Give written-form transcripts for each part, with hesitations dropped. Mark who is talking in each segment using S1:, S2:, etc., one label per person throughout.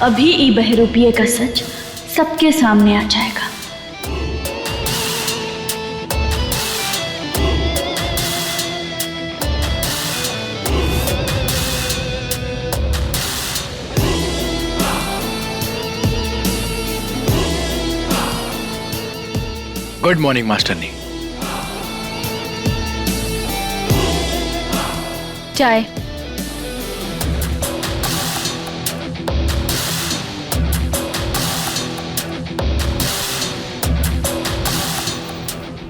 S1: अभी ई बहरूपिये का सच सबके सामने आ जाएगा।
S2: गुड मॉर्निंग मास्टरनी।
S1: चाय।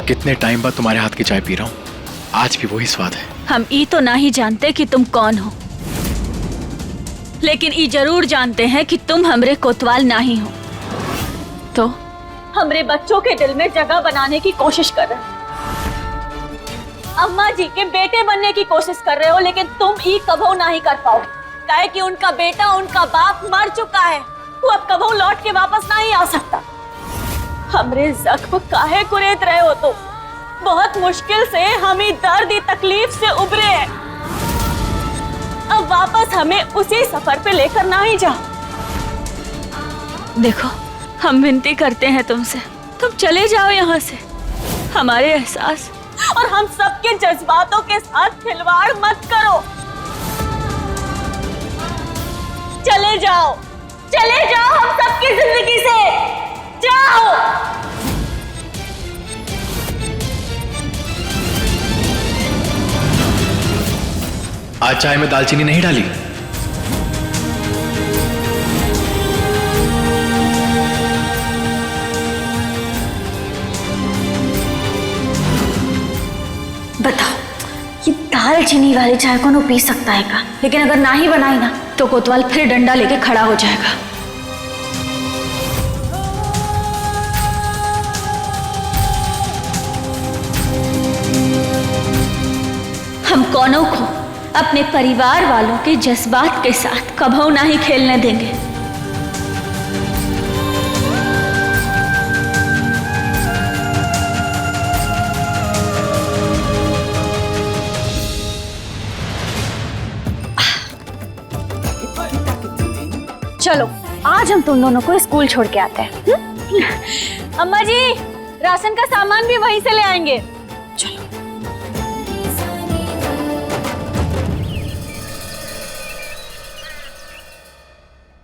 S2: कितने टाइम बाद तुम्हारे हाथ की चाय पी रहा हूँ, आज भी वही स्वाद है।
S1: हम ई तो नहीं जानते कि तुम कौन हो, लेकिन ई जरूर जानते हैं कि तुम हमरे कोतवाल नहीं हो। तो हमरे बच्चों के दिल में जगह बनाने की कोशिश कर रहे हो, अम्मा जी के बेटे बनने की कोशिश कर रहे हो, लेकिन तुम ई कबो नहीं कर पाओगे, काहे कि उनका बेटा, उनका बाप मर चुका है। वो अब कबो लौट के वापस नहीं आ सकता। हमरे जख्म काहे कुरेद रहे हो तुम? बहुत मुश्किल से हम ही दर्द, तकलीफ से उबरे हैं। अब वापस हमें उसी सफर पे लेकर ना ही जाओ। देखो, हम विनती करते हैं तुमसे, तुम चले जाओ यहाँ से। हमारे एहसास और हम सबके जज्बातों के साथ खिलवाड़ मत करो। चले जाओ, चले जाओ हम सबकी जिंदगी से, जाओ।
S2: आज चाय में दालचीनी नहीं डाली?
S1: बताओ, ये दालचीनी वाली चाय कौन पी सकता है का? लेकिन अगर ना ही बनाई ना तो कोतवाल फिर डंडा लेके खड़ा हो जाएगा। हम कौनों को अपने परिवार वालों के जज्बात के साथ कभू नहीं खेलने देंगे। चलो, आज हम तुम दोनों को स्कूल छोड़ के आते हैं। अम्मा जी, राशन का सामान भी वहीं से ले आएंगे। चलो।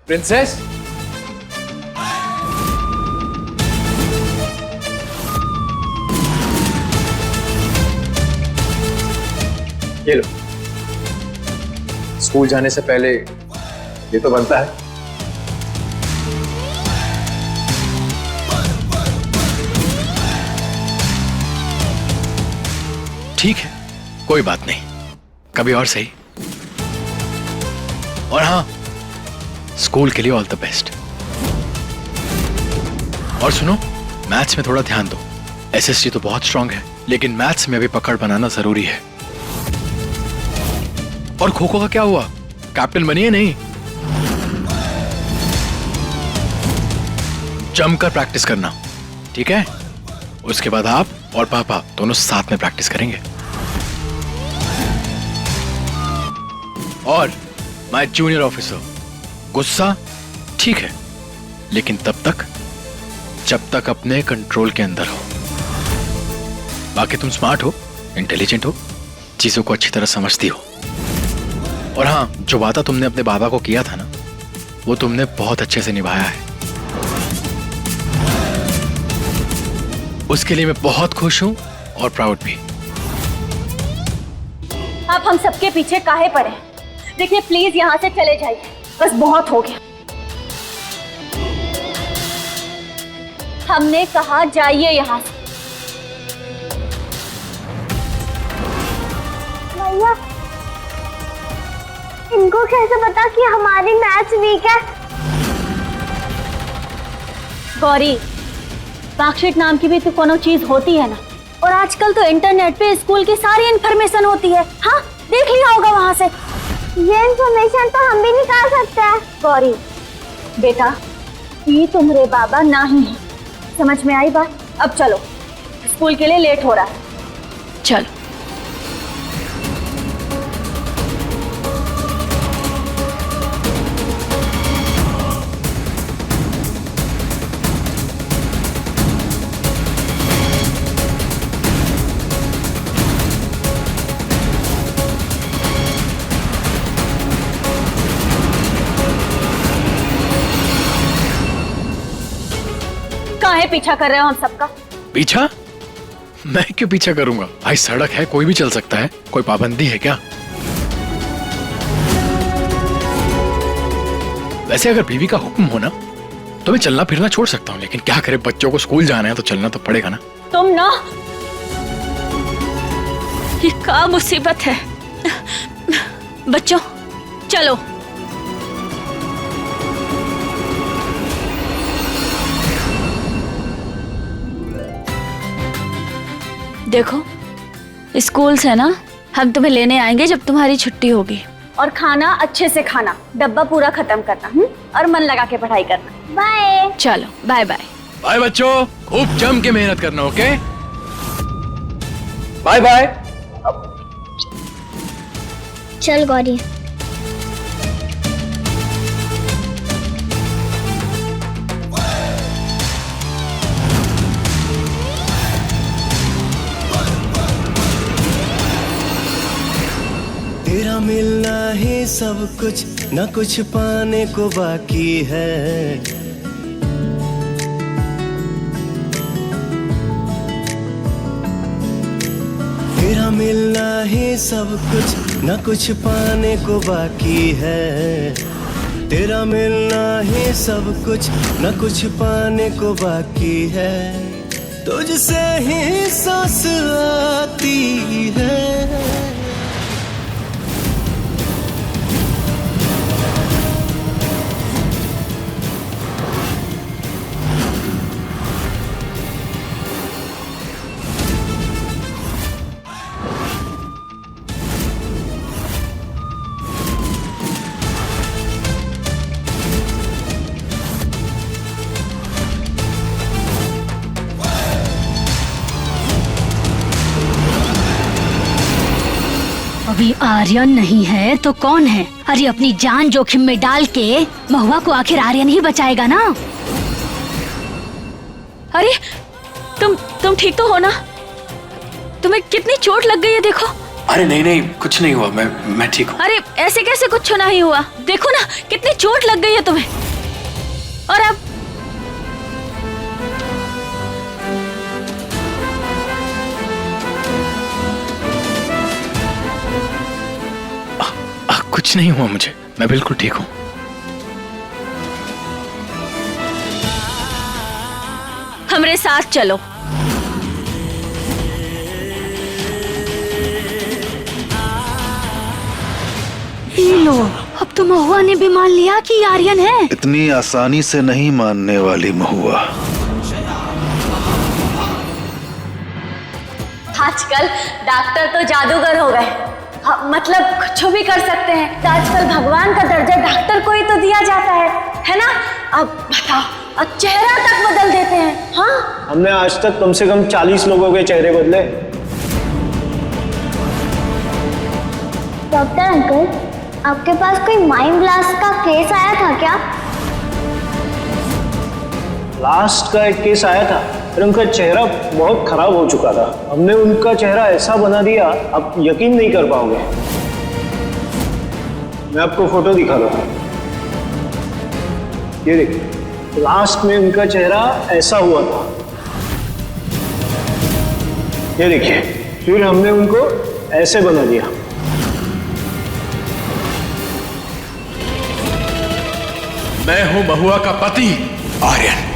S2: प्रिंसेस, ये लो। स्कूल जाने से पहले ये तो बनता है। ठीक है, कोई बात नहीं, कभी और सही। और हाँ, स्कूल के लिए ऑल द बेस्ट। और सुनो, मैथ्स में थोड़ा ध्यान दो। एसएसटी तो बहुत स्ट्रांग है, लेकिन मैथ्स में भी पकड़ बनाना जरूरी है। और खो खो का क्या हुआ? कैप्टन बनी है नहीं? जमकर प्रैक्टिस करना, ठीक है? उसके बाद आप और पापा दोनों साथ में प्रैक्टिस करेंगे। और माय जूनियर ऑफिसर, गुस्सा ठीक है, लेकिन तब तक जब तक अपने कंट्रोल के अंदर हो। बाकी तुम स्मार्ट हो, इंटेलिजेंट हो, चीजों को अच्छी तरह समझती हो। और हाँ, जो वादा तुमने अपने बाबा को किया था ना, वो तुमने बहुत अच्छे से निभाया है। उसके लिए मैं बहुत खुश हूं और प्राउड भी।
S1: आप हम सबके पीछे काहे पड़े? देखिए, प्लीज यहाँ से चले जाइए, बस बहुत हो गया। हमने कहा जाइए यहाँ से।
S3: भैया, इनको कैसे पता कि हमारी मैथ्स वीक है?
S1: गौरी, मार्कशीट नाम की भी तो कोनो चीज होती है ना, और आजकल तो इंटरनेट पे स्कूल की सारी इन्फॉर्मेशन होती है। हाँ, देख लिया होगा वहां से।
S3: ये इन्फॉर्मेशन तो हम भी निकाल सकते हैं।
S1: गौरी बेटा, ये तुम्हारे बाबा नहीं है, समझ में आई बात? अब चलो, स्कूल के लिए लेट हो रहा है, चलो। काहे पीछा कर रहे हो हम सबका?
S2: पीछा? मैं क्यों पीछा करूंगा भाई? सड़क है, कोई भी चल सकता है, कोई पाबंदी है क्या? वैसे अगर बीवी का हुक्म हो ना तो मैं चलना फिरना छोड़ सकता हूँ, लेकिन क्या करे, बच्चों को स्कूल जाना है तो चलना तो पड़ेगा ना।
S1: तुम ना, ये क्या मुसीबत है। बच्चों चलो। देखो, स्कूल से ना हम तुम्हें लेने आएंगे जब तुम्हारी छुट्टी होगी। और खाना अच्छे से खाना, डब्बा पूरा खत्म करना, और मन लगा के पढ़ाई करना।
S3: बाय।
S1: चलो बाय बाय।
S2: बाय बच्चों, खूब जम के मेहनत करना, ओके?
S4: Bye bye.
S3: चल गौरी।
S4: तेरा मिलना ही सब कुछ, न कुछ पाने को बाकी है। तेरा मिलना ही सब कुछ, न कुछ पाने को बाकी है। तेरा मिलना ही सब कुछ, न कुछ पाने को बाकी है। तुझसे ही सांस आती है।
S5: अभी आर्यन नहीं है तो कौन है? अरे अपनी जान जोखिम में डाल के महुआ को आखिर आर्यन ही बचाएगा ना।
S1: अरे तुम ठीक तो हो ना? तुम्हें कितनी चोट लग गई है देखो।
S2: अरे नहीं नहीं, कुछ नहीं हुआ, मैं ठीक हूँ।
S1: अरे ऐसे कैसे कुछ नहीं हुआ? देखो ना कितनी चोट लग गई है तुम्हें। और अब
S2: कुछ नहीं हुआ मुझे, मैं बिल्कुल ठीक हूँ।
S1: हमरे साथ चलो।
S5: लो, अब तो महुआ ने भी मान लिया कि आर्यन है।
S6: इतनी आसानी से नहीं मानने वाली महुआ।
S1: आजकल डॉक्टर तो जादूगर हो गए। हाँ, मतलब कुछ भी कर सकते हैं। तो आजकल भगवान का दर्जा डॉक्टर को ही तो दिया जाता है ना? अब बताओ, अब चेहरा तक बदल देते हैं। हाँ,
S7: हमने आज तक कम से कम 40 लोगों के चेहरे बदले।
S3: डॉक्टर अंकल, आपके पास कोई माइंड ब्लास्ट का केस आया था क्या?
S7: लास्ट का एक केस आया था, फिर उनका चेहरा बहुत खराब हो चुका था। हमने उनका चेहरा ऐसा बना दिया, आप यकीन नहीं कर पाओगे। मैं आपको फोटो दिखा रहा हूँ, ये देखिए। लास्ट में उनका चेहरा ऐसा हुआ था, ये देखिए। फिर हमने उनको ऐसे बना दिया।
S2: मैं हूं महुआ का पति आर्यन।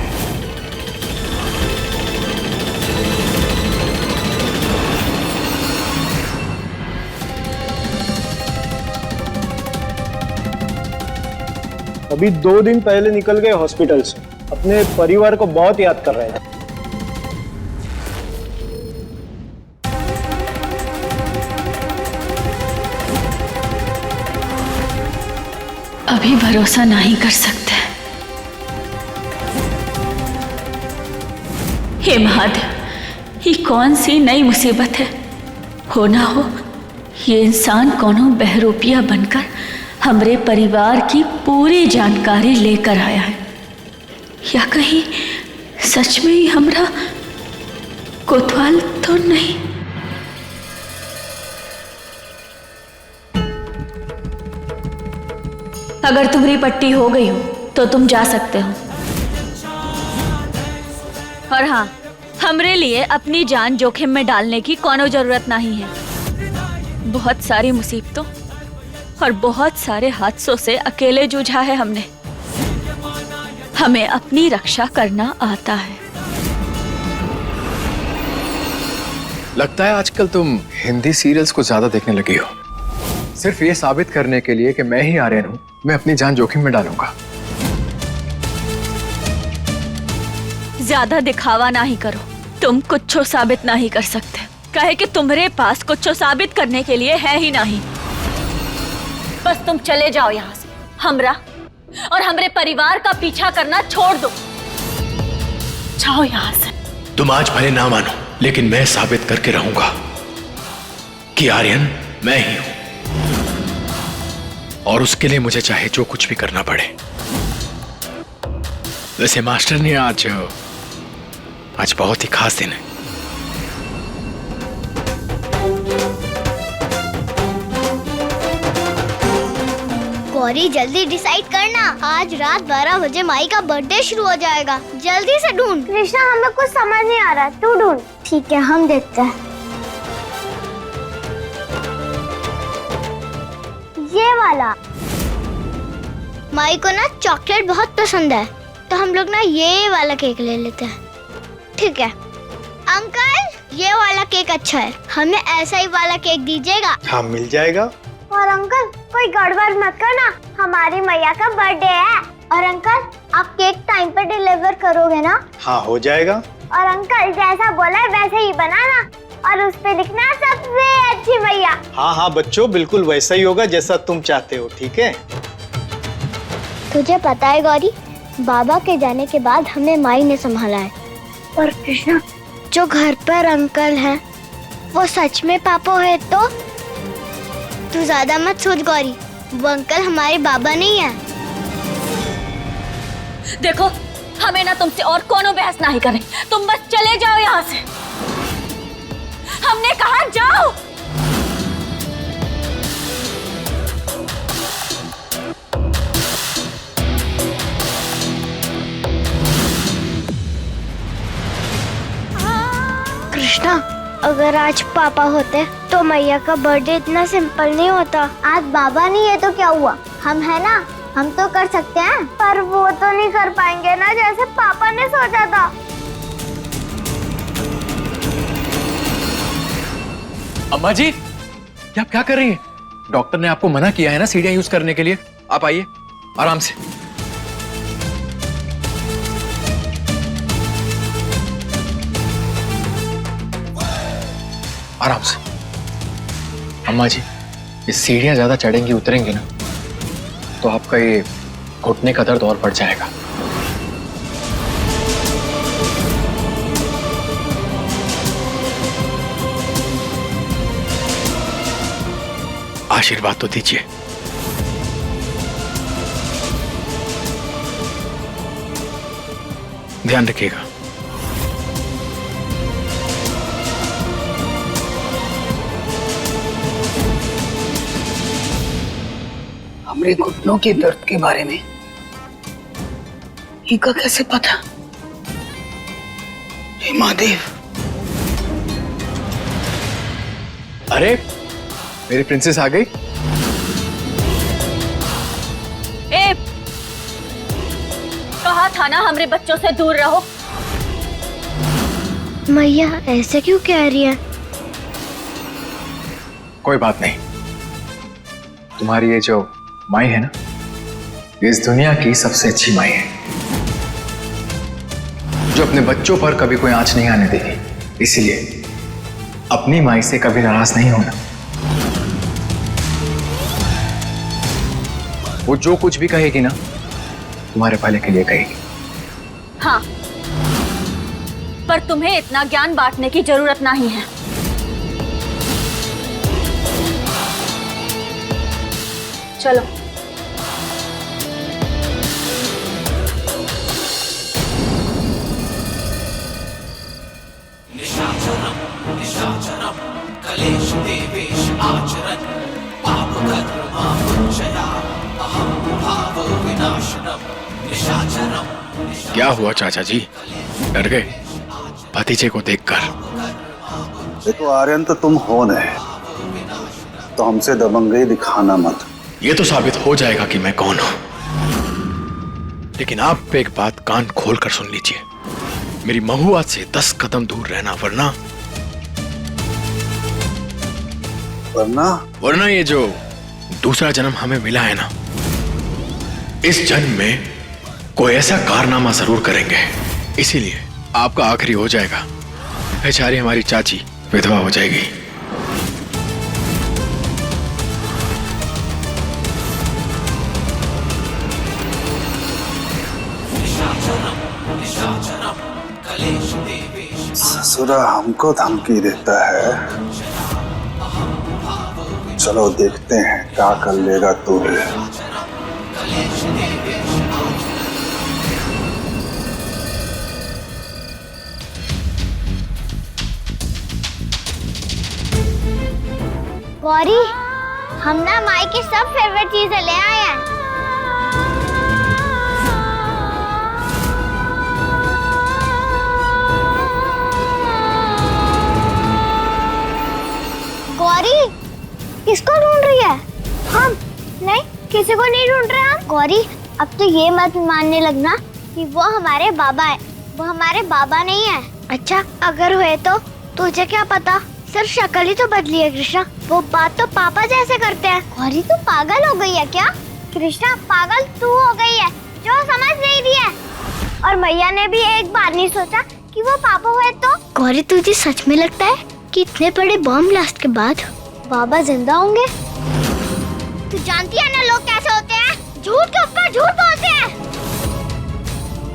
S7: अभी 2 दिन पहले निकल गए हॉस्पिटल से, अपने परिवार को बहुत याद कर रहे थे।
S1: अभी भरोसा नहीं कर सकते। हे महादेव, ये कौन सी नई मुसीबत है? हो ना हो ये इंसान कोनो बहरूपिया बनकर हमरे परिवार की पूरी जानकारी लेकर आया है, या कहीं सच में ही हमरा कोतवाल तो नहीं? अगर तुम्हारी पट्टी हो गई हो तो तुम जा सकते हो। और हाँ, हमरे लिए अपनी जान जोखिम में डालने की कोनो जरूरत नहीं है। बहुत सारी मुसीबतों और बहुत सारे हादसों से अकेले जूझा है हमने। हमें अपनी रक्षा करना आता है।
S2: लगता है आजकल तुम हिंदी सीरियल्स को ज्यादा देखने लगी हो, सिर्फ ये साबित करने के लिए कि मैं ही आर्यन हूं, मैं अपनी जान जोखिम में डालूंगा।
S1: ज्यादा दिखावा नहीं करो, तुम कुछ साबित नहीं कर सकते, कहे कि तुम्हारे पास कुछ साबित करने के लिए है ही नहीं। बस तुम चले जाओ यहाँ से, हमरा और हमरे परिवार का पीछा करना छोड़ दो। जाओ यहाँ से।
S2: तुम आज भले ना मानो, लेकिन मैं साबित करके रहूंगा कि आर्यन मैं ही हूं, और उसके लिए मुझे चाहे जो कुछ भी करना पड़े। वैसे मास्टर ने आज बहुत ही खास दिन है।
S3: गौरी जल्दी डिसाइड करना, आज रात 12 बजे माई का बर्थडे शुरू हो जाएगा, जल्दी से ढूंढ। कृष्णा हमें कुछ समझ नहीं आ रहा, तू ढूंढ। ठीक है, हम देखते हैं। ये वाला। माई को ना चॉकलेट बहुत पसंद है, तो हम लोग ना ये वाला केक ले लेते हैं। ठीक है अंकल, ये वाला केक अच्छा है, हमें ऐसा ही वाला केक दीजिएगा।
S7: हाँ मिल जाएगा।
S3: और अंकल कोई गड़बड़ मत करना, हमारी मैया का बर्थडे है। और अंकल आप केक टाइम पे डिलीवर करोगे ना?
S7: हाँ हो जाएगा।
S3: और अंकल जैसा बोला है वैसे ही बनाना, और उस पे लिखना सबसे अच्छी मैया।
S7: हाँ हाँ बच्चों, बिल्कुल वैसा ही होगा जैसा तुम चाहते हो, ठीक है?
S3: तुझे पता है गौरी, बाबा के जाने के बाद हमें माई ने संभाला है। और कृष्णा, जो घर पर अंकल हैं, वो सच में पापा है तो? तू ज्यादा मत सोच गौरी, वो अंकल हमारे बाबा नहीं है।
S1: देखो, हमें ना तुमसे और कोनो बहस नहीं करें, तुम बस चले जाओ यहाँ से। हमने कहा जाओ।
S3: कृष्णा, अगर आज पापा होते तो मैया का बर्थडे इतना सिंपल नहीं होता। आज बाबा नहीं है तो क्या हुआ, हम है ना, हम तो कर सकते हैं। पर वो तो नहीं कर पाएंगे ना जैसे पापा ने सोचा था।
S2: अम्मा जी, ये आप क्या कर रही हैं? डॉक्टर ने आपको मना किया है ना सीढ़ियां यूज करने के लिए। आप आइए आराम से। आराम से। अम्मा जी, ये सीढ़ियां ज्यादा चढ़ेंगी उतरेंगी ना, तो आपका ये घुटने का दर्द और बढ़ जाएगा। आशीर्वाद तो दीजिए। ध्यान रखिएगा।
S8: हमरे घुटनों के दर्द के बारे में इनका कैसे पता? हे महादेव।
S2: अरे मेरी प्रिंसेस आ गई।
S1: ए, कहा था ना हमरे बच्चों से दूर रहो।
S3: मैया ऐसे क्यों कह रही है?
S2: कोई बात नहीं, तुम्हारी ये जो माई है ना, ये इस दुनिया की सबसे अच्छी माई है, जो अपने बच्चों पर कभी कोई आंच नहीं आने देगी। इसलिए अपनी माई से कभी नाराज नहीं होना। वो जो कुछ भी कहेगी ना, तुम्हारे भले के लिए कहेगी।
S1: हाँ, पर तुम्हें इतना ज्ञान बांटने की जरूरत नहीं है। चलो।
S2: क्या हुआ चाचा जी, डर गए? भतीजे को देखकर।
S6: देखो आर्यन, तो तुम हो नहीं, तो हमसे दबंगई दिखाना मत।
S2: ये तो साबित हो जाएगा कि मैं कौन हूं। लेकिन आप एक बात कान खोल कर सुन लीजिए, मेरी महुआ से 10 कदम दूर रहना, वरना वरना ये जो दूसरा जन्म हमें मिला है ना, इस जन्म में कोई ऐसा कारनामा जरूर करेंगे। इसीलिए आपका आखिरी हो जाएगा। बेचारी हमारी चाची विधवा हो जाएगी।
S6: ससुरा हमको धमकी देता है। चलो देखते हैं क्या कर लेगा तू भी।
S3: गौरी, हम ना माई की सब फेवरेट चीजें ले आए हैं। गौरी, किसको ढूंढ रही है? हम नहीं, किसी को नहीं ढूंढ रहे हम। गौरी, अब तो ये मत मानने लगना कि वो हमारे बाबा है। वो हमारे बाबा नहीं है। अच्छा, अगर हुए तो तुझे क्या पता? सिर्फ शक्ल ही तो बदली है कृष्णा। वो बात तो पापा जैसे करते हैं। गौरी, तू पागल हो गई है क्या? कृष्णा, पागल तू हो गई है जो समझ नहीं रही है। और मैया ने भी एक बार नहीं सोचा कि वो पापा हुए तो। गौरी, तुझे सच में लगता है कि इतने बड़े बॉम्ब ब्लास्ट के बाद बाबा जिंदा होंगे? तू जानती है ना लोग कैसे होते हैं, झूठ के ऊपर झूठ बोलते हैं।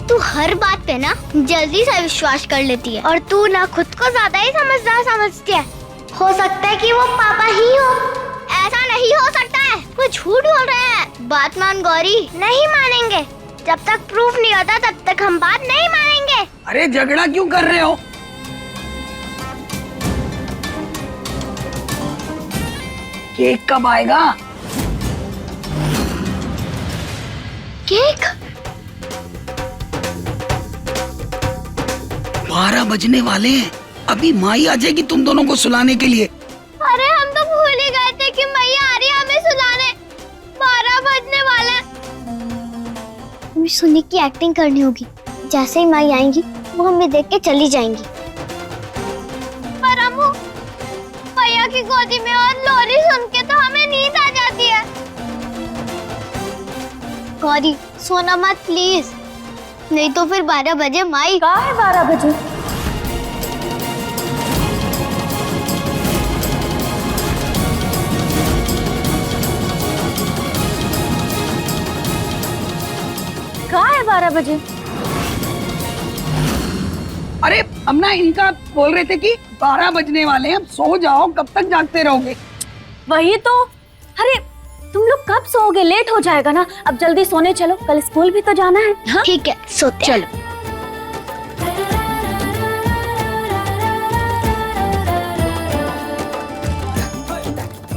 S3: तू हर बात पे ना जल्दी से विश्वास कर लेती है, और तू ना खुद को ज्यादा ही समझदार समझती है। हो सकता है कि वो पापा ही हो। ऐसा नहीं हो सकता है, वो झूठ बोल रहे हैं। बात मान गौरी। नहीं मानेंगे, जब तक प्रूफ नहीं होता तब तक हम बात नहीं मानेंगे।
S8: अरे झगड़ा क्यों कर रहे हो? केक कब आएगा?
S3: केक?
S8: 12 बजने वाले हैं। अभी माई आ जाएगी तुम दोनों को सुलाने के लिए।
S3: अरे हम तो भूल ही गए थे कि मैया आ रही है हमें सुलाने। 12 बजने वाले। हमें सुनी की एक्टिंग करनी होगी। जैसे ही माई आएंगी वो हमें देख के चली जाएंगी। पर अम्मू, मैया की गोदी में और लोरी सुन के तो हमें नींद आ जाती है। गौरी, सोना मत प्लीज, नहीं तो फिर 12 बजे माई।
S1: कहाँ है 12 बजे? कहाँ है 12 बजे?
S8: अरे हम ना इनका बोल रहे थे कि 12 बजने वाले हैं, अब सो जाओ, कब तक जागते रहोगे?
S1: वही तो। अरे तुम लोग कब सोओगे? लेट हो जाएगा ना। अब जल्दी सोने चलो, कल स्कूल भी तो जाना है। हाँ?
S3: ठीक है, सोते
S1: चलो।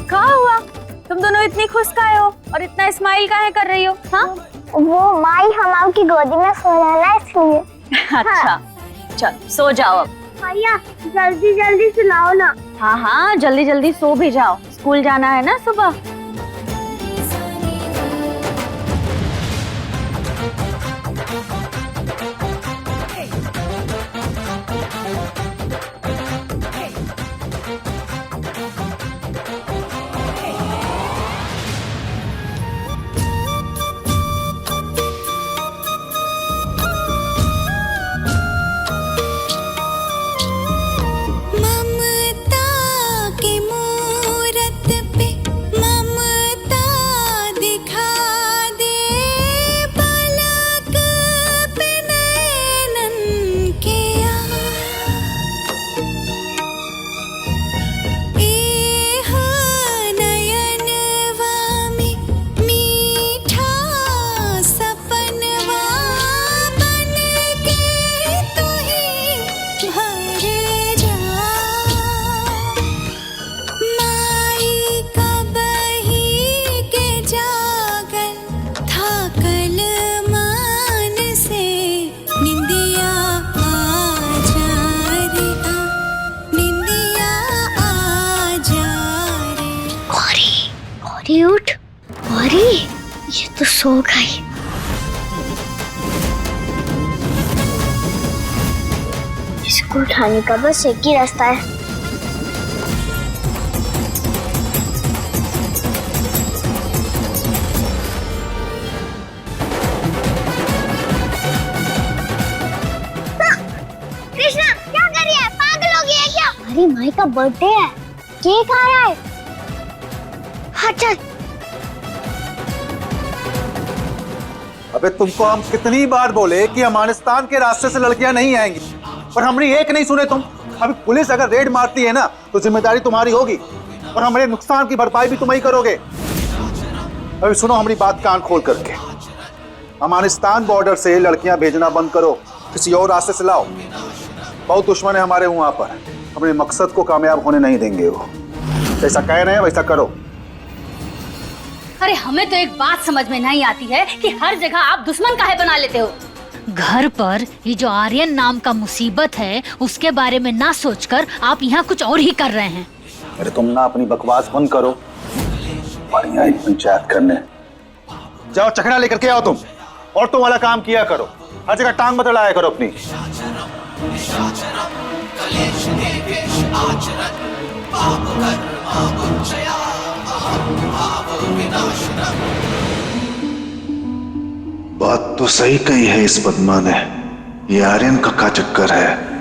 S1: क्या हुआ? तुम दोनों इतनी खुश काहे हो और इतना स्माइल काहे कर रही हो? हाँ?
S3: वो माई हमाम की गोदी में सो रहा है इसलिए।
S1: अच्छा, चल सो जाओ अब।
S3: भैया, जल्दी जल्दी सुलाओ ना।
S1: हाँ हाँ, जल्दी जल्दी सो भी जाओ, स्कूल जाना है ना सुबह।
S9: ममता के मूरत पे मम
S3: अरे ये तो सो गई। इसको उठाने का बस एक ही रास्ता है। कृष्णा क्या कर रही है? पागल हो गई है क्या? अरे माई का बर्थडे है, केक आ रहा है। हाँ चल।
S6: अबे तुमको हम कितनी बार बोले कि अफगानिस्तान के रास्ते से लड़कियां नहीं आएंगी, पर हमने एक नहीं सुने तुम। अभी पुलिस अगर रेड मारती है ना तो जिम्मेदारी तुम्हारी होगी और हमारे नुकसान की भरपाई भी तुम ही करोगे। अभी सुनो हमारी बात कान खोल करके। अफगानिस्तान बॉर्डर से लड़कियां भेजना बंद करो, किसी और रास्ते से लाओ। बहुत दुश्मन है हमारे वहां पर, अपने मकसद को कामयाब होने नहीं देंगे वो। जैसा कह रहे हैं वैसा करो।
S5: अरे हमें तो एक बात समझ में नहीं आती है कि हर जगह आप दुश्मन काहे बना लेते हो। घर पर ये जो आर्यन नाम का मुसीबत है उसके बारे में ना सोचकर आप यहाँ कुछ और ही कर रहे हैं।
S6: अरे तुम ना अपनी बकवास बंद करो, बढ़िया पंचायत करने जाओ। चखना लेकर के आओ तुम, और तुम वाला काम किया करो। हर जगह टांग मत अड़ाया करो अपनी। बात तो सही कही है इस बदमा ने, ये आर्यन का चक्कर है।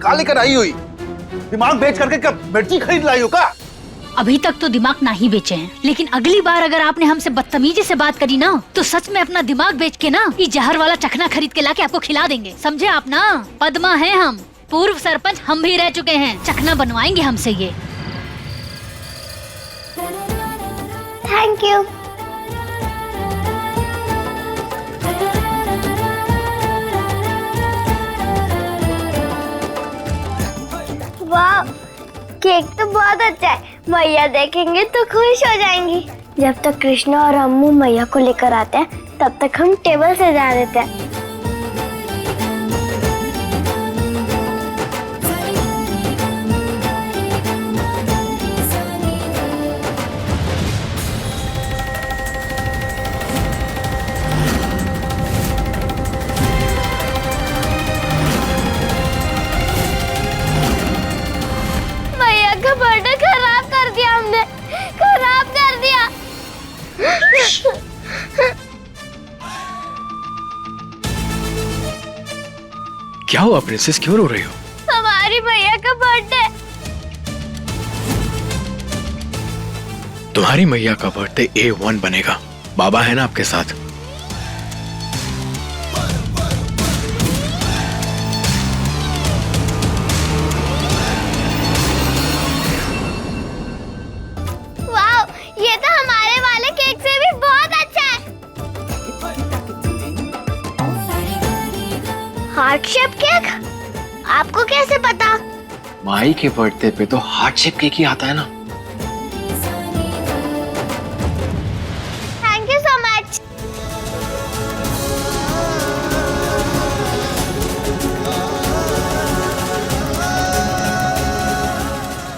S6: काली कर आई हुई, दिमाग बेच करके कब मिर्ची खरीद लाई हो का?
S5: अभी तक तो दिमाग ना ही बेचे हैं, लेकिन अगली बार अगर आपने हमसे बदतमीजी से बात करी ना तो सच में अपना दिमाग बेच के ना ये जहर वाला चखना खरीद के लाके आपको खिला देंगे, समझे आप ना? पद्मा है हम, पूर्व सरपंच हम भी रह चुके हैं, चखना बनवाएंगे हमसे ये।
S3: Thank you. वाह, केक तो बहुत अच्छा है। मैया देखेंगे तो खुश हो जाएंगी। जब तक कृष्णा और अम्मू मैया को लेकर आते हैं तब तक हम टेबल से जा देते हैं। मैया का बर्थडे खराब कर दिया हमने, खराब कर दिया।
S2: क्या हुआ प्रिंसेस, क्यों रो रही हो?
S3: हमारी मैया का बर्थडे।
S2: तुम्हारी मैया का बर्थडे A1 बनेगा, बाबा है ना आपके साथ।
S3: वाह, ये तो हमारे वाले केक से भी बहुत अच्छा है। Heart shape cake? आपको कैसे पता?
S2: माई के बर्थडे पे तो हार्ट शेप केक ही आता है ना।
S3: Thank you so much.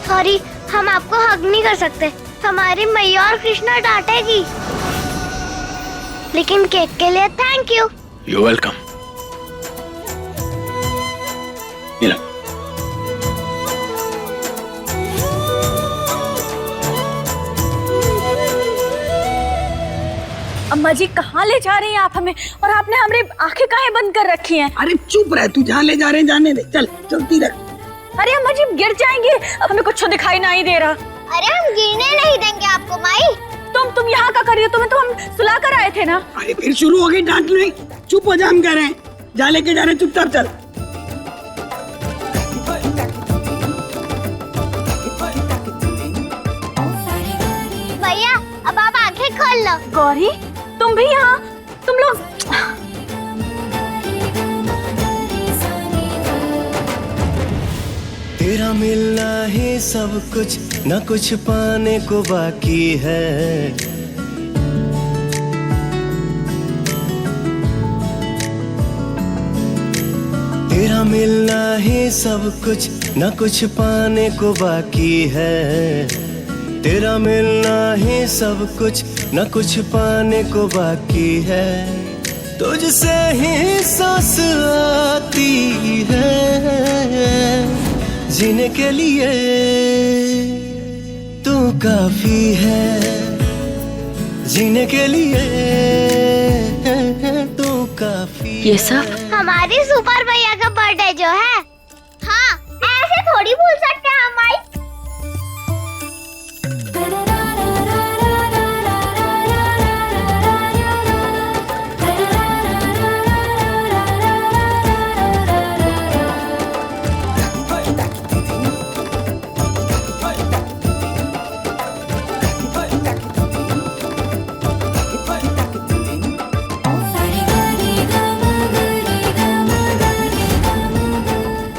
S3: Sorry, हम आपको हग नहीं कर सकते, हमारी मैया और कृष्णा डांटेगी। लेकिन केक के लिए थैंक यू।
S2: You welcome. ये लो।
S1: अम्मा जी कहाँ ले जा रही हैं आप हमें, और आपने हमारी आंखें काहे बंद कर रखी हैं?
S8: अरे चुप रह, तू जहाँ ले जा रहे जाने दे, चल चलती रह।
S1: अरे अम्मा जी गिर जाएंगे, अब हमें कुछ दिखाई नहीं दे रहा।
S3: अरे हम गिरने नहीं देंगे आपको माई।
S1: तुम यहाँ क्या कर रही हो? तुम्हें तो हम सुला कर आए थे ना।
S8: अरे फिर शुरू हो गई डांट नहीं, चुप हो जा, हम कह रहे हैं। जहाँ लेके जा रहे हैं चुपचाप चल।
S3: भैया अब आप आंखें खोल लो।
S1: गौरी तुम भी यहाँ? तुम लोग
S4: तेरा मिलना ही सब कुछ, न कुछ पाने को बाकी है। तेरा मिलना ही सब कुछ, न कुछ पाने को बाकी है। तेरा मिलना ही सब कुछ, न कुछ पाने को बाकी है। तुझसे ही सांस आती है, जीने के लिए तू काफी है। जीने के लिए तू काफी।
S1: ये सब
S3: हमारी सुपर भैया का बर्थडे जो है। हाँ, ऐसे थोड़ी भूल सकते हैं हम माई।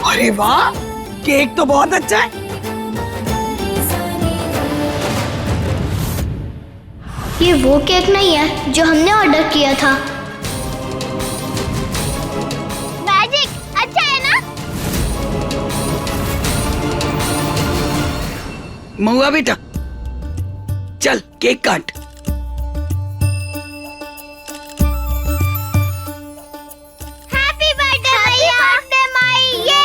S8: अरे वाह, केक तो बहुत अच्छा है।
S3: ये वो केक नहीं है जो हमने ऑर्डर किया था। मैजिक अच्छा है ना?
S8: महुआ बेटा, चल केक काट।
S3: हैप्पी बर्थडे भैया। बर्थडे माई। ये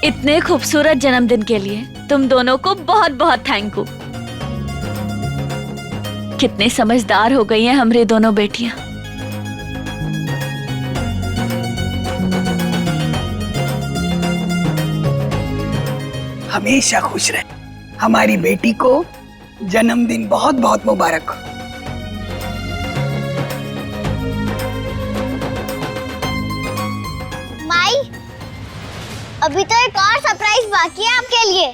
S1: इतने खूबसूरत जन्मदिन के लिए तुम दोनों को बहुत बहुत थैंक यू। कितने समझदार हो गई हैं हमरे दोनों बेटियां।
S8: हमेशा खुश रहे। हमारी बेटी को जन्मदिन बहुत बहुत मुबारक हो।
S3: माई, अभी तो एक और सरप्राइज बाकी है आपके लिए।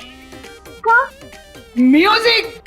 S8: म्यूजिक।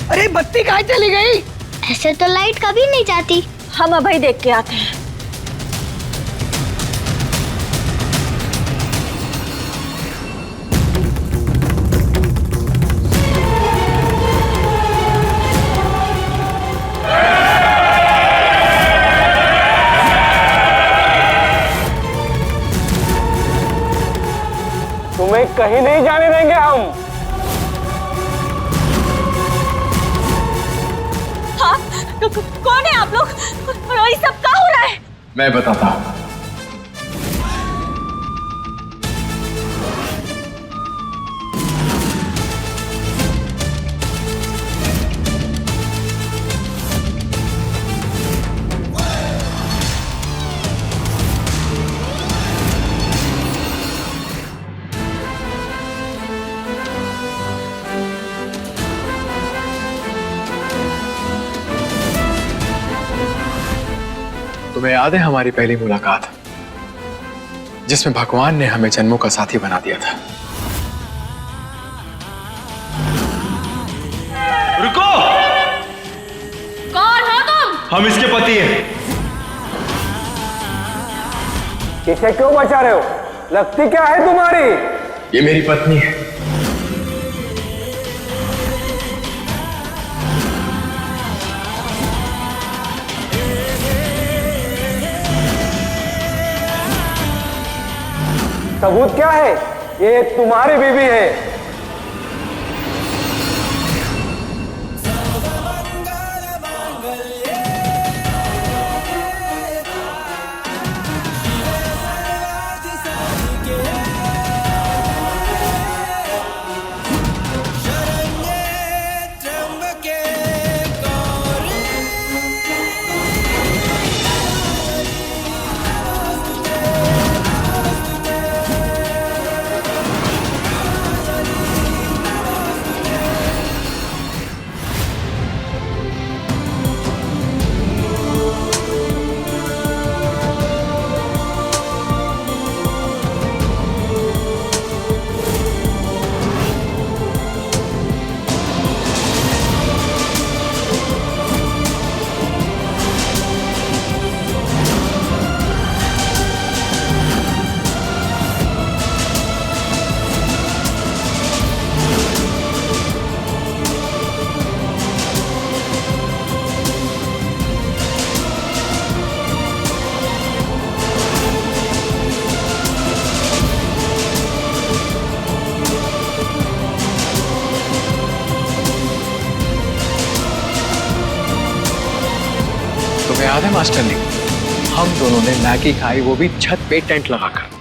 S8: अरे बत्ती कहाँ चली गई?
S3: ऐसे तो लाइट कभी नहीं जाती।
S1: हम अभी देख के आते हैं।
S7: तुम्हें कहीं नहीं जाने देंगे हम।
S1: हाँ, कौन है आप लोग और ये सब क्या हो रहा है?
S2: मैं बताता हूं। तुम्हें याद है हमारी पहली मुलाकात, जिसमें भगवान ने हमें जन्मों का साथी बना दिया था?
S9: रुको!
S1: कौन हो तुम?
S9: हम इसके पति हैं।
S7: इसे क्यों बचा रहे हो? लगती क्या है तुम्हारी?
S2: ये मेरी पत्नी है।
S7: सबूत क्या है? ये तुम्हारी बीवी है।
S2: तुम्हें याद है मास्टर ने, हम दोनों ने मैगी खाई, वो भी छत पे टेंट लगाकर।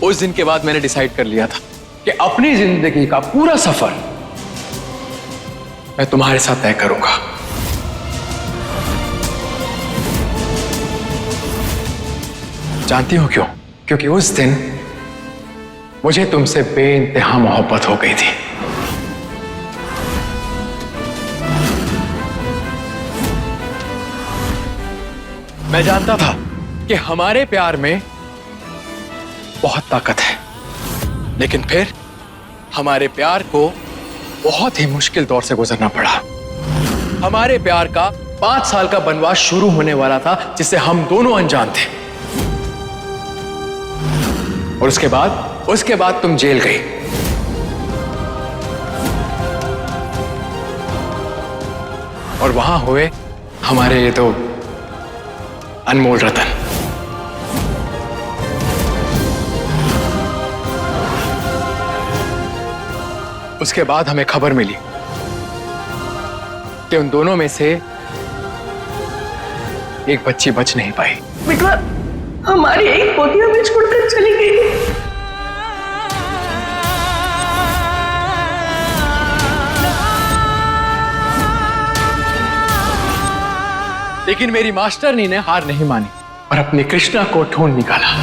S2: उस दिन के बाद मैंने डिसाइड कर लिया था कि अपनी जिंदगी का पूरा सफर मैं तुम्हारे साथ तय करूंगा। जानती हो क्यों? क्योंकि उस दिन मुझे तुमसे बेइंतहा मोहब्बत हो गई थी। मैं जानता था कि हमारे प्यार में बहुत ताकत है, लेकिन फिर हमारे प्यार को बहुत ही मुश्किल दौर से गुजरना पड़ा। हमारे प्यार का 5 साल का वनवास शुरू होने वाला था, जिससे हम दोनों अनजान थे। और उसके बाद तुम जेल गई। और वहां हुए हमारे ये दो अनमोल रतन। उसके बाद हमें खबर मिली कि उन दोनों में से एक बच्ची बच नहीं पाई।
S8: बेटा, हमारी एक पोती हमें छोड़कर चली गई।
S2: लेकिन मेरी मास्टरनी ने हार नहीं मानी और अपनी कृष्णा को ढूंढ निकाला।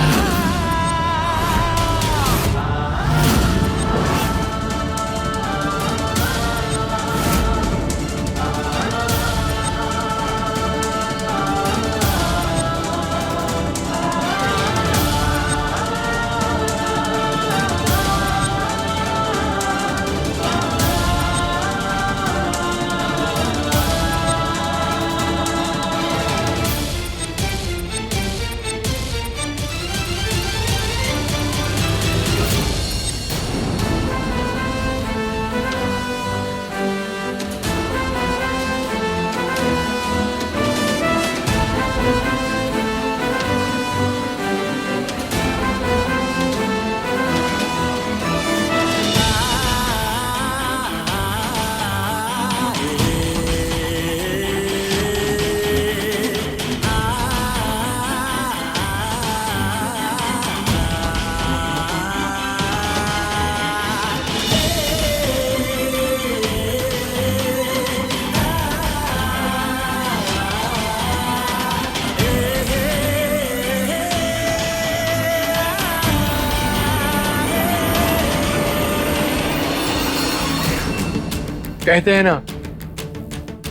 S2: कहते हैं ना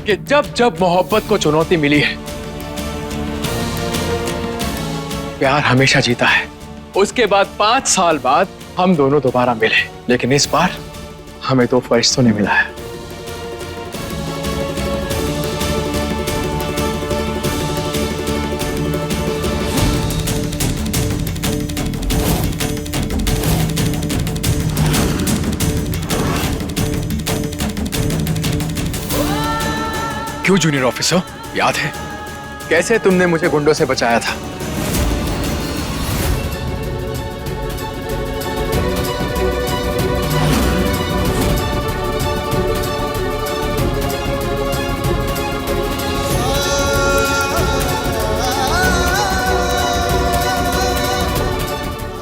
S2: कि जब जब मोहब्बत को चुनौती मिली है, प्यार हमेशा जीता है। उसके बाद 5 साल बाद हम दोनों दोबारा मिले, लेकिन इस बार हमें 2 फरिश्तों ने मिला है। क्यों जूनियर ऑफिसर, याद है कैसे तुमने मुझे गुंडों से बचाया था?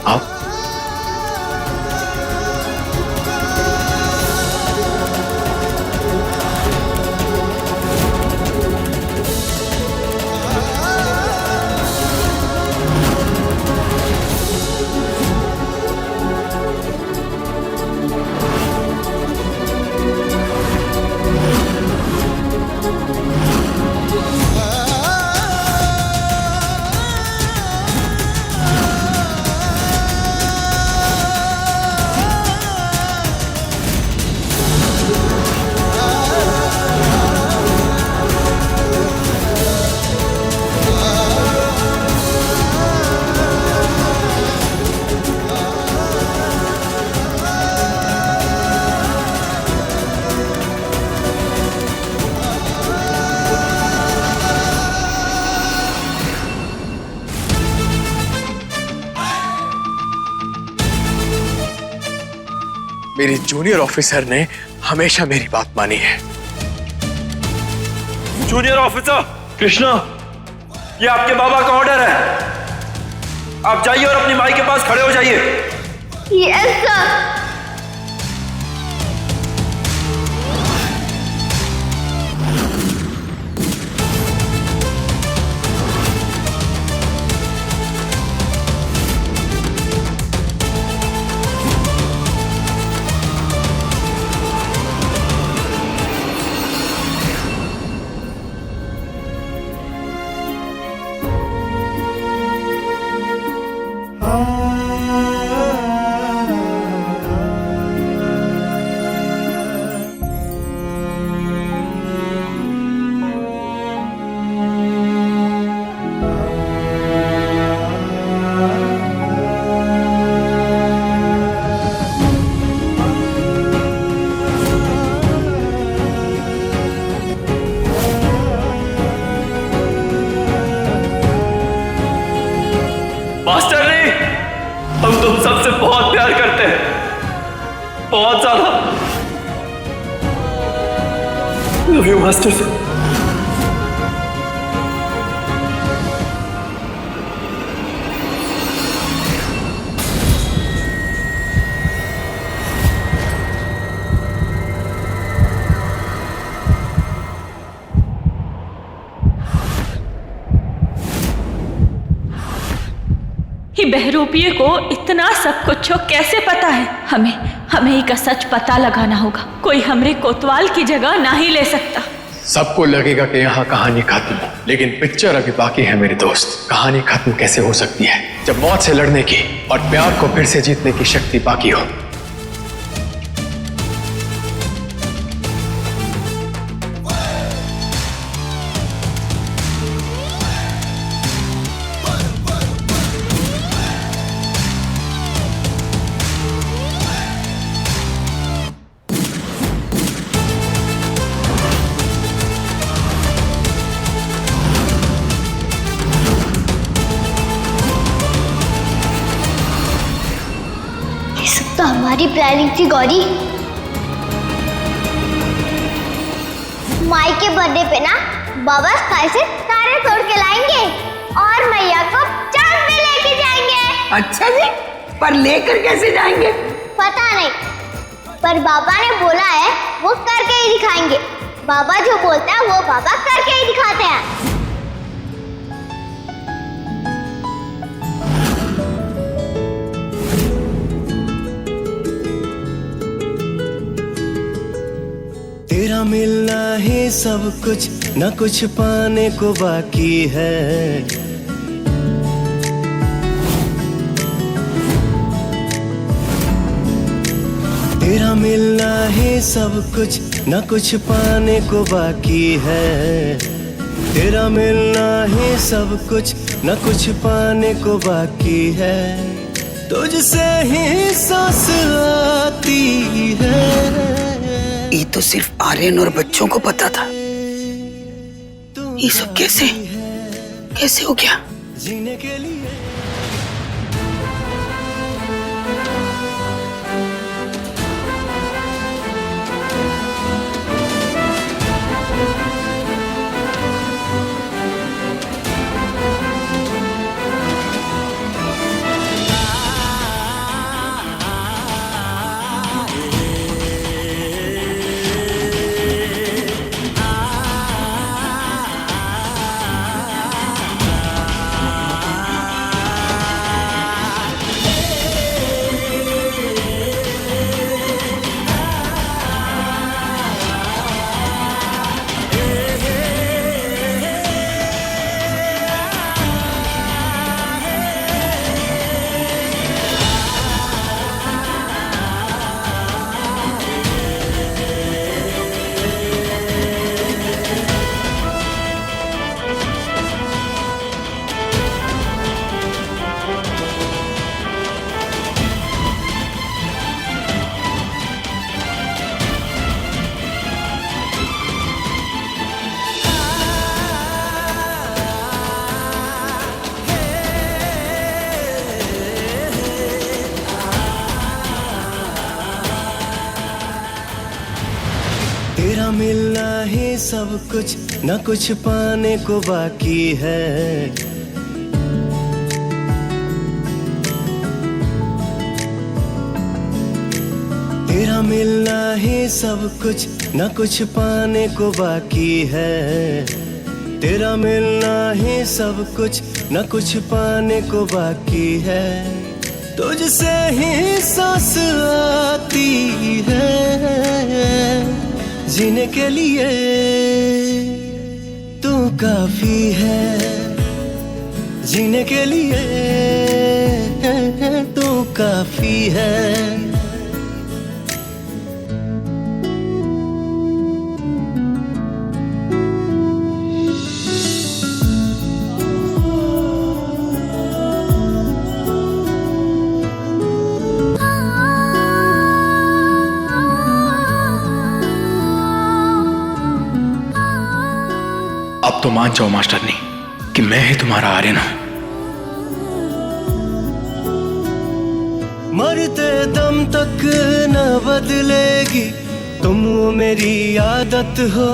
S2: आओ। मेरी जूनियर ऑफिसर ने हमेशा मेरी बात मानी है।
S9: जूनियर ऑफिसर कृष्णा, ये आपके बाबा का ऑर्डर है। आप जाइए और अपनी माई के पास खड़े हो जाइए।
S3: Yes sir.
S9: मास्टर जी, हम तुम सबसे बहुत प्यार करते हैं, बहुत ज्यादा। लव यू मास्टर जी।
S1: ये बहरूपिये को इतना सब कुछ कैसे पता है? हमें ही का सच पता लगाना होगा। कोई हमरे कोतवाल की जगह ना ही ले सकता।
S2: सबको लगेगा कि यहाँ कहानी खत्म, लेकिन पिक्चर अभी बाकी है मेरे दोस्त। कहानी खत्म कैसे हो सकती है जब मौत से लड़ने की और प्यार को फिर से जीतने की शक्ति बाकी हो।
S3: तो हमारी प्लानिंग थी गौरी। माई के बर्थडे पे ना बाबा स्काई से तारे तोड़ के लाएंगे और मैया को चांद पे लेके जाएंगे।
S8: अच्छा जी, पर लेकर कैसे जाएंगे?
S3: पता नहीं, पर बाबा ने बोला है वो करके ही दिखाएंगे। बाबा जो बोलता है वो बाबा करके ही दिखाते हैं।
S4: तेरा मिलना ही सब कुछ, न कुछ पाने को बाकी है। तेरा मिलना ही सब कुछ, न कुछ पाने को बाकी है। तेरा मिलना ही सब कुछ, न कुछ पाने को बाकी है। तुझसे ही सांस आती है।
S8: ये तो सिर्फ आर्यन और बच्चों को पता था, ये सब कैसे हो गया?
S4: जीने के लिए तेरा मिलना ही सब कुछ, न कुछ पाने को बाकी है। तेरा मिलना ही सब कुछ, न कुछ पाने को बाकी है। तेरा मिलना ही सब कुछ, न कुछ पाने को बाकी है। तुझसे ही सांस आती है, जीने के लिए तू काफी है। जीने के लिए तू काफी है।
S2: अब तो मान जाओ मास्टरनी कि मैं ही तुम्हारा आर्यन हूं।
S4: मरते दम तक न बदलेगी, तुम मेरी आदत हो।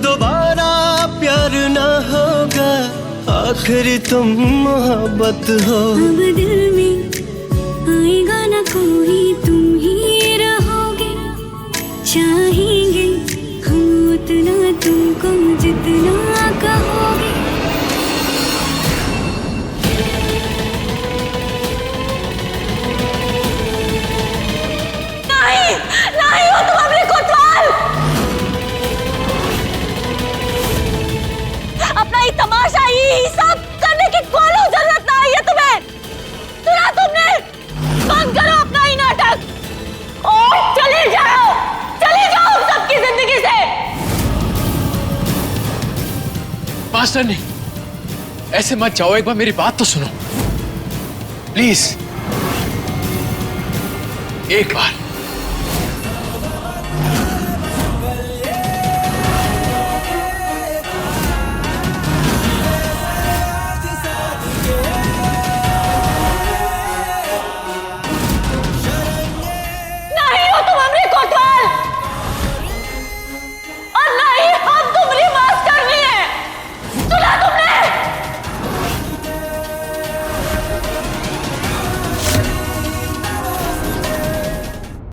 S4: दोबारा प्यार न होगा, आखिर तुम मोहब्बत हो।
S10: अब दिल में आएगा न कोई, तुम ही रहोगे। चाहेंगे हम उतना तुमको जितना कहोगे।
S1: नहीं नहीं, हो तुम अपने कोतवाल। अपना ही तमाशा ही सब करने की कोई जरूरत नहीं है तुम्हें। सुना तुमने? बंद करो अपना ही नाटक और चले जाओ सबकी जिंदगी से।
S2: मास्टरनी ऐसे मत जाओ, एक बार मेरी बात तो सुनो प्लीज। एक बार